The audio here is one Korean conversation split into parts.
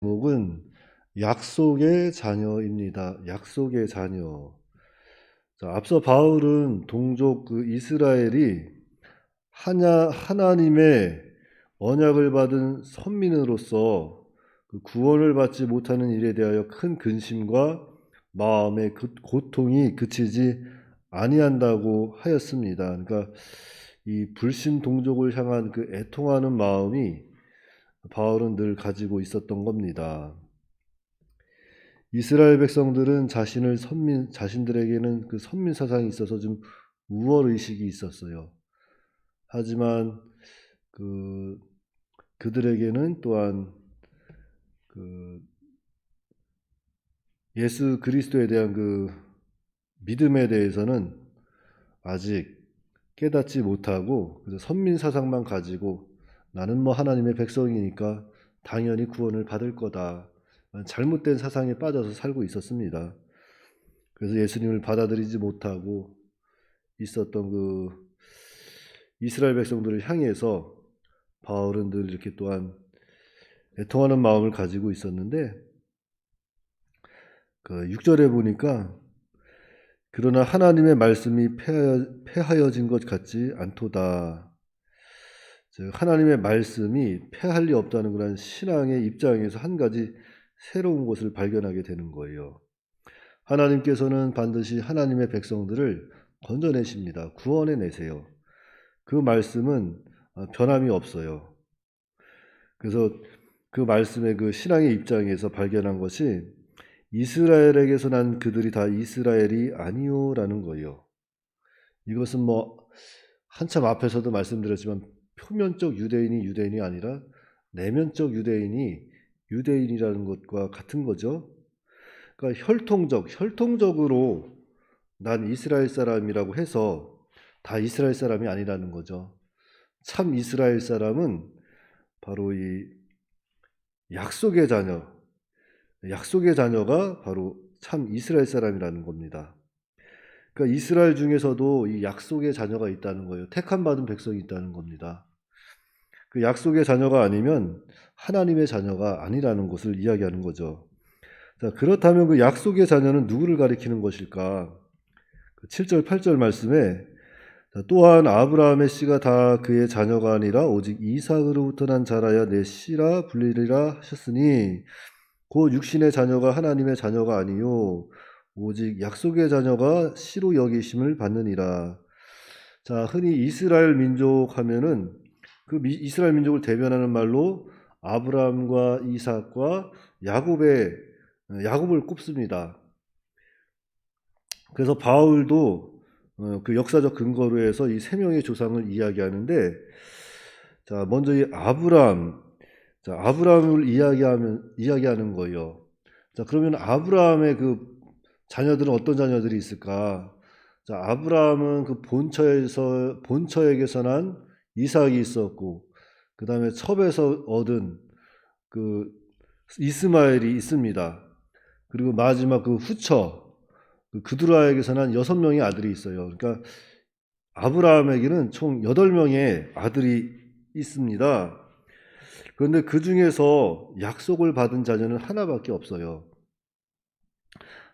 제목은 약속의 자녀입니다. 약속의 자녀. 자, 앞서 바울은 동족 이스라엘이 하나님의 언약을 받은 선민으로서 구원을 받지 못하는 일에 대하여 큰 근심과 마음의 고통이 그치지 아니한다고 하였습니다. 그러니까 이 불신 동족을 향한 애통하는 마음이 바울은 늘 가지고 있었던 겁니다. 이스라엘 백성들은 자신들에게는 선민 사상이 있어서 좀 우월 의식이 있었어요. 하지만 그들에게는 또한 예수 그리스도에 대한 믿음에 대해서는 아직 깨닫지 못하고 그래서 선민 사상만 가지고 나는 하나님의 백성이니까 당연히 구원을 받을 거다. 잘못된 사상에 빠져서 살고 있었습니다. 그래서 예수님을 받아들이지 못하고 있었던 이스라엘 백성들을 향해서 바울은 늘 이렇게 또한 애통하는 마음을 가지고 있었는데 6절에 보니까 그러나 하나님의 말씀이 폐하여진 것 같지 않도다. 즉 하나님의 말씀이 폐할 리 없다는 그런 신앙의 입장에서 한 가지 새로운 것을 발견하게 되는 거예요. 하나님께서는 반드시 하나님의 백성들을 건져내십니다. 구원해 내세요. 그 말씀은 변함이 없어요. 그래서 그 말씀의 신앙의 입장에서 발견한 것이 이스라엘에게서 난 그들이 다 이스라엘이 아니요라는 거예요. 이것은 한참 앞에서도 말씀드렸지만 표면적 유대인이 아니라 내면적 유대인이 유대인이라는 것과 같은 거죠. 그러니까 혈통적으로 난 이스라엘 사람이라고 해서 다 이스라엘 사람이 아니라는 거죠. 참 이스라엘 사람은 바로 이 약속의 자녀가 바로 참 이스라엘 사람이라는 겁니다. 그러니까 이스라엘 중에서도 이 약속의 자녀가 있다는 거예요. 택함 받은 백성이 있다는 겁니다. 그 약속의 자녀가 아니면 하나님의 자녀가 아니라는 것을 이야기하는 거죠. 자, 그렇다면 그 약속의 자녀는 누구를 가리키는 것일까? 7절, 8절 말씀에 또한 아브라함의 씨가 다 그의 자녀가 아니라 오직 이삭으로부터 난 자라야 내 씨라 불리리라 하셨으니 곧 육신의 자녀가 하나님의 자녀가 아니요 오직 약속의 자녀가 씨로 여기심을 받느니라. 자, 흔히 이스라엘 민족 하면은 이스라엘 민족을 대변하는 말로 아브라함과 이삭과 야곱을 꼽습니다. 그래서 바울도 그 역사적 근거로 해서 이 세 명의 조상을 이야기하는데, 자, 먼저 이 아브라함을 이야기하는 거예요. 자, 그러면 아브라함의 자녀들은 어떤 자녀들이 있을까? 자, 아브라함은 본처에게서 난 이삭이 있었고, 그 다음에 첩에서 얻은 이스마엘이 있습니다. 그리고 마지막 후처, 그드라에게서 난 6명의 아들이 있어요. 그러니까 아브라함에게는 총 8명의 아들이 있습니다. 그런데 그 중에서 약속을 받은 자녀는 하나밖에 없어요.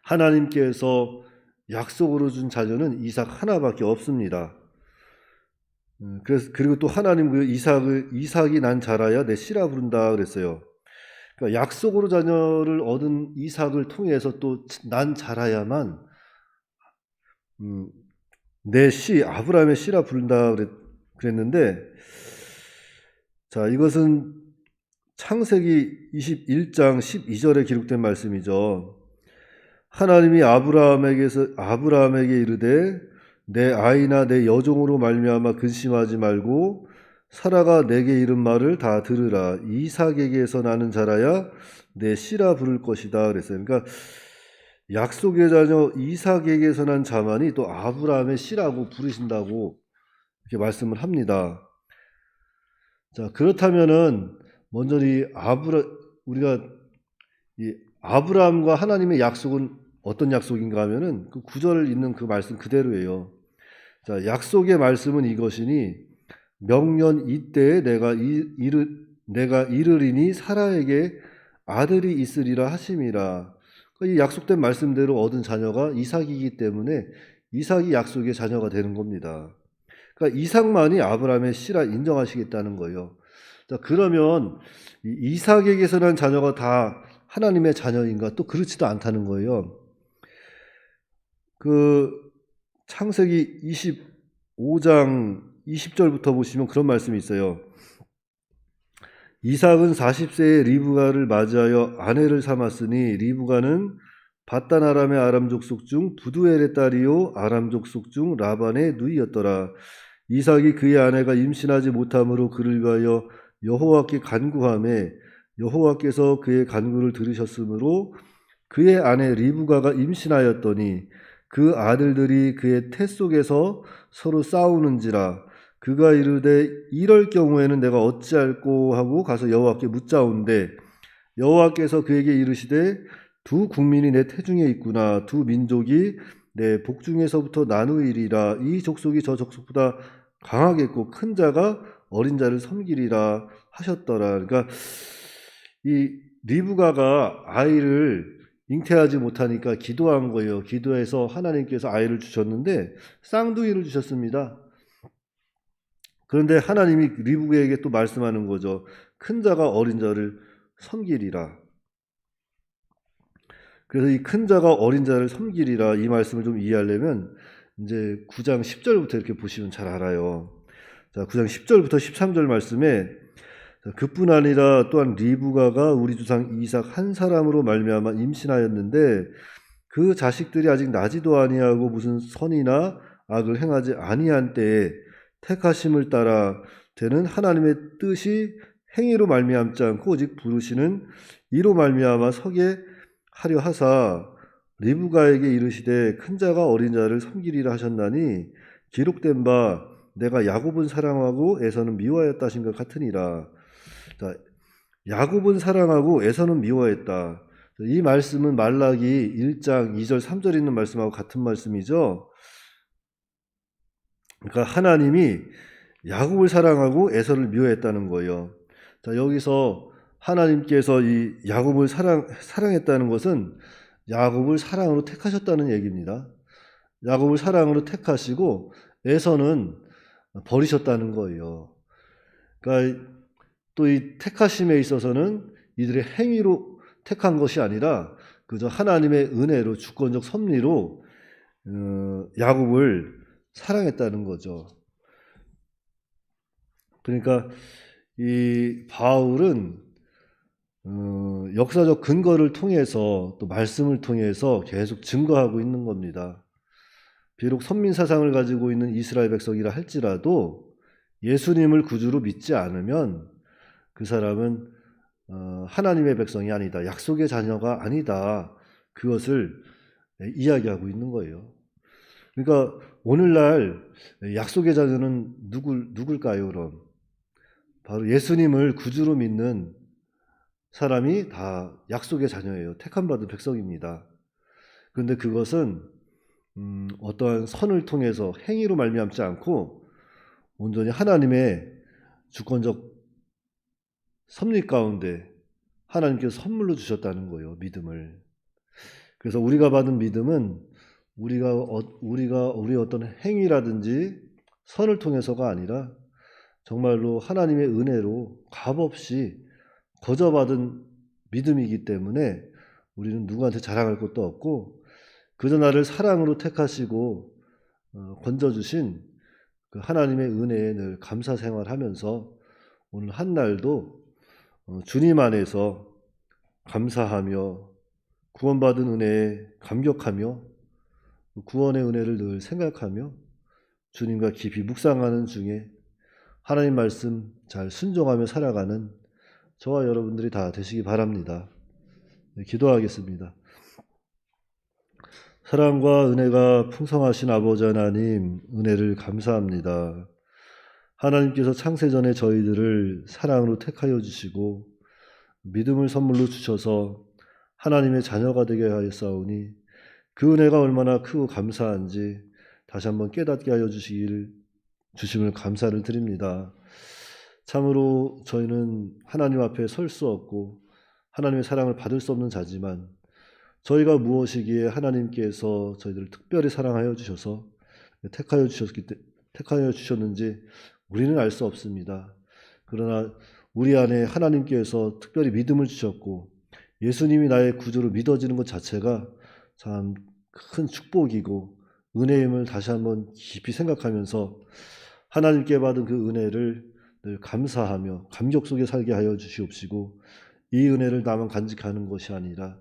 하나님께서 약속으로 준 자녀는 이삭 하나밖에 없습니다. 그리고 또 하나님 이삭이 난 자라야 내 씨라 부른다 그랬어요. 그러니까 약속으로 자녀를 얻은 이삭을 통해서 또 난 자라야만 내 씨, 아브라함의 씨라 부른다 그랬는데, 자, 이것은 창세기 21장 12절에 기록된 말씀이죠. 하나님이 아브라함에게 이르되 내 아이나 내 여종으로 말미암아 근심하지 말고 사라가 내게 이른 말을 다 들으라. 이삭에게서 나는 자라야 내 씨라 부를 것이다 그랬어요. 그러니까 약속의 자녀 이삭에게서 난 자만이 또 아브라함의 씨라고 부르신다고 이렇게 말씀을 합니다. 자, 그렇다면은 먼저 우리가 이 아브라함과 하나님의 약속은 어떤 약속인가 하면은 그 9절 있는 그 말씀 그대로예요. 자, 약속의 말씀은 이것이니 명년 이때에 내가 이르리니 사라에게 아들이 있으리라 하심이라. 이 약속된 말씀대로 얻은 자녀가 이삭이기 때문에 이삭이 약속의 자녀가 되는 겁니다. 그러니까 이삭만이 아브라함의 씨라 인정하시겠다는 거예요. 자, 그러면 이삭에게서 난 자녀가 다 하나님의 자녀인가? 또 그렇지도 않다는 거예요. 그 창세기 25장 20절부터 보시면 그런 말씀이 있어요. 이삭은 40세에 리브가를 맞이하여 아내를 삼았으니 리브가는 바단 아람의 아람 족속 중 부두엘의 딸이요 아람 족속 중 라반의 누이였더라. 이삭이 그의 아내가 임신하지 못함으로 그를 위하여 여호와께 간구하매 여호와께서 그의 간구를 들으셨으므로 그의 아내 리브가가 임신하였더니 그 아들들이 그의 태 속에서 서로 싸우는지라. 그가 이르되 이럴 경우에는 내가 어찌할꼬 하고 가서 여호와께 묻자온대 여호와께서 그에게 이르시되 두 국민이 내 태중에 있구나. 두 민족이 내 복중에서부터 나누이리라. 이 족속이 저 족속보다 강하겠고 큰 자가 어린 자를 섬기리라 하셨더라. 그러니까 이 리브가가 아이를 잉태하지 못하니까 기도한 거예요. 기도해서 하나님께서 아이를 주셨는데 쌍둥이를 주셨습니다. 그런데 하나님이 리브가에게 또 말씀하는 거죠. 큰 자가 어린 자를 섬기리라. 그래서 이 큰 자가 어린 자를 섬기리라 이 말씀을 좀 이해하려면 이제 9장 10절부터 이렇게 보시면 잘 알아요. 자, 9장 10절부터 13절 말씀에 그뿐 아니라 또한 리브가가 우리 조상 이삭 한 사람으로 말미암아 임신하였는데 그 자식들이 아직 나지도 아니하고 무슨 선이나 악을 행하지 아니한 때에 택하심을 따라 되는 하나님의 뜻이 행위로 말미암지 않고 오직 부르시는 이로 말미암아 서게 하려 하사 리브가에게 이르시되 큰 자가 어린 자를 섬기리라 하셨나니 기록된 바 내가 야곱은 사랑하고 에서는 미워하였다 하신 것 같으니라. 자, 야곱은 사랑하고 에서는 미워했다. 이 말씀은 말라기 1장 2절 3절 있는 말씀하고 같은 말씀이죠. 그러니까 하나님이 야곱을 사랑하고 에서를 미워했다는 거예요. 자, 여기서 하나님께서 이 야곱을 사랑했다는 것은 야곱을 사랑으로 택하셨다는 얘기입니다. 야곱을 사랑으로 택하시고 에서는 버리셨다는 거예요. 그러니까 또 이 택하심에 있어서는 이들의 행위로 택한 것이 아니라 그저 하나님의 은혜로 주권적 섭리로 야곱을 사랑했다는 거죠. 그러니까 이 바울은 역사적 근거를 통해서 또 말씀을 통해서 계속 증거하고 있는 겁니다. 비록 선민 사상을 가지고 있는 이스라엘 백성이라 할지라도 예수님을 구주로 믿지 않으면 그 사람은 하나님의 백성이 아니다. 약속의 자녀가 아니다. 그것을 이야기하고 있는 거예요. 그러니까 오늘날 약속의 자녀는 누굴까요, 그럼? 바로 예수님을 구주로 믿는 사람이 다 약속의 자녀예요. 택함받은 백성입니다. 그런데 그것은 어떠한 선을 통해서 행위로 말미암지 않고 온전히 하나님의 주권적 섭리 가운데 하나님께서 선물로 주셨다는 거예요. 믿음을. 그래서 우리가 받은 믿음은 우리 어떤 행위라든지 선을 통해서가 아니라 정말로 하나님의 은혜로 값없이 거저받은 믿음이기 때문에 우리는 누구한테 자랑할 것도 없고 그저 나를 사랑으로 택하시고 건져주신 그 하나님의 은혜에 늘 감사 생활하면서 오늘 한 날도 주님 안에서 감사하며 구원받은 은혜에 감격하며 구원의 은혜를 늘 생각하며 주님과 깊이 묵상하는 중에 하나님 말씀 잘 순종하며 살아가는 저와 여러분들이 다 되시기 바랍니다. 네, 기도하겠습니다. 사랑과 은혜가 풍성하신 아버지 하나님, 은혜를 감사합니다. 하나님께서 창세전에 저희들을 사랑으로 택하여 주시고 믿음을 선물로 주셔서 하나님의 자녀가 되게 하였사오니 그 은혜가 얼마나 크고 감사한지 다시 한번 깨닫게 하여 주심을 감사를 드립니다. 참으로 저희는 하나님 앞에 설 수 없고 하나님의 사랑을 받을 수 없는 자지만 저희가 무엇이기에 하나님께서 저희들을 특별히 사랑하여 주셔서 택하여 주셨는지 우리는 알 수 없습니다. 그러나 우리 안에 하나님께서 특별히 믿음을 주셨고 예수님이 나의 구주로 믿어지는 것 자체가 참 큰 축복이고 은혜임을 다시 한번 깊이 생각하면서 하나님께 받은 그 은혜를 늘 감사하며 감격 속에 살게 하여 주시옵시고 이 은혜를 나만 간직하는 것이 아니라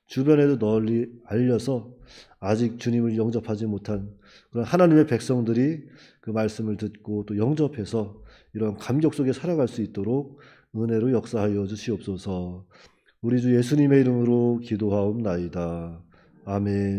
주변에도 널리 알려서 아직 주님을 영접하지 못한 그런 하나님의 백성들이 그 말씀을 듣고 또 영접해서 이런 감격 속에 살아갈 수 있도록 은혜로 역사하여 주시옵소서. 우리 주 예수님의 이름으로 기도하옵나이다. 아멘.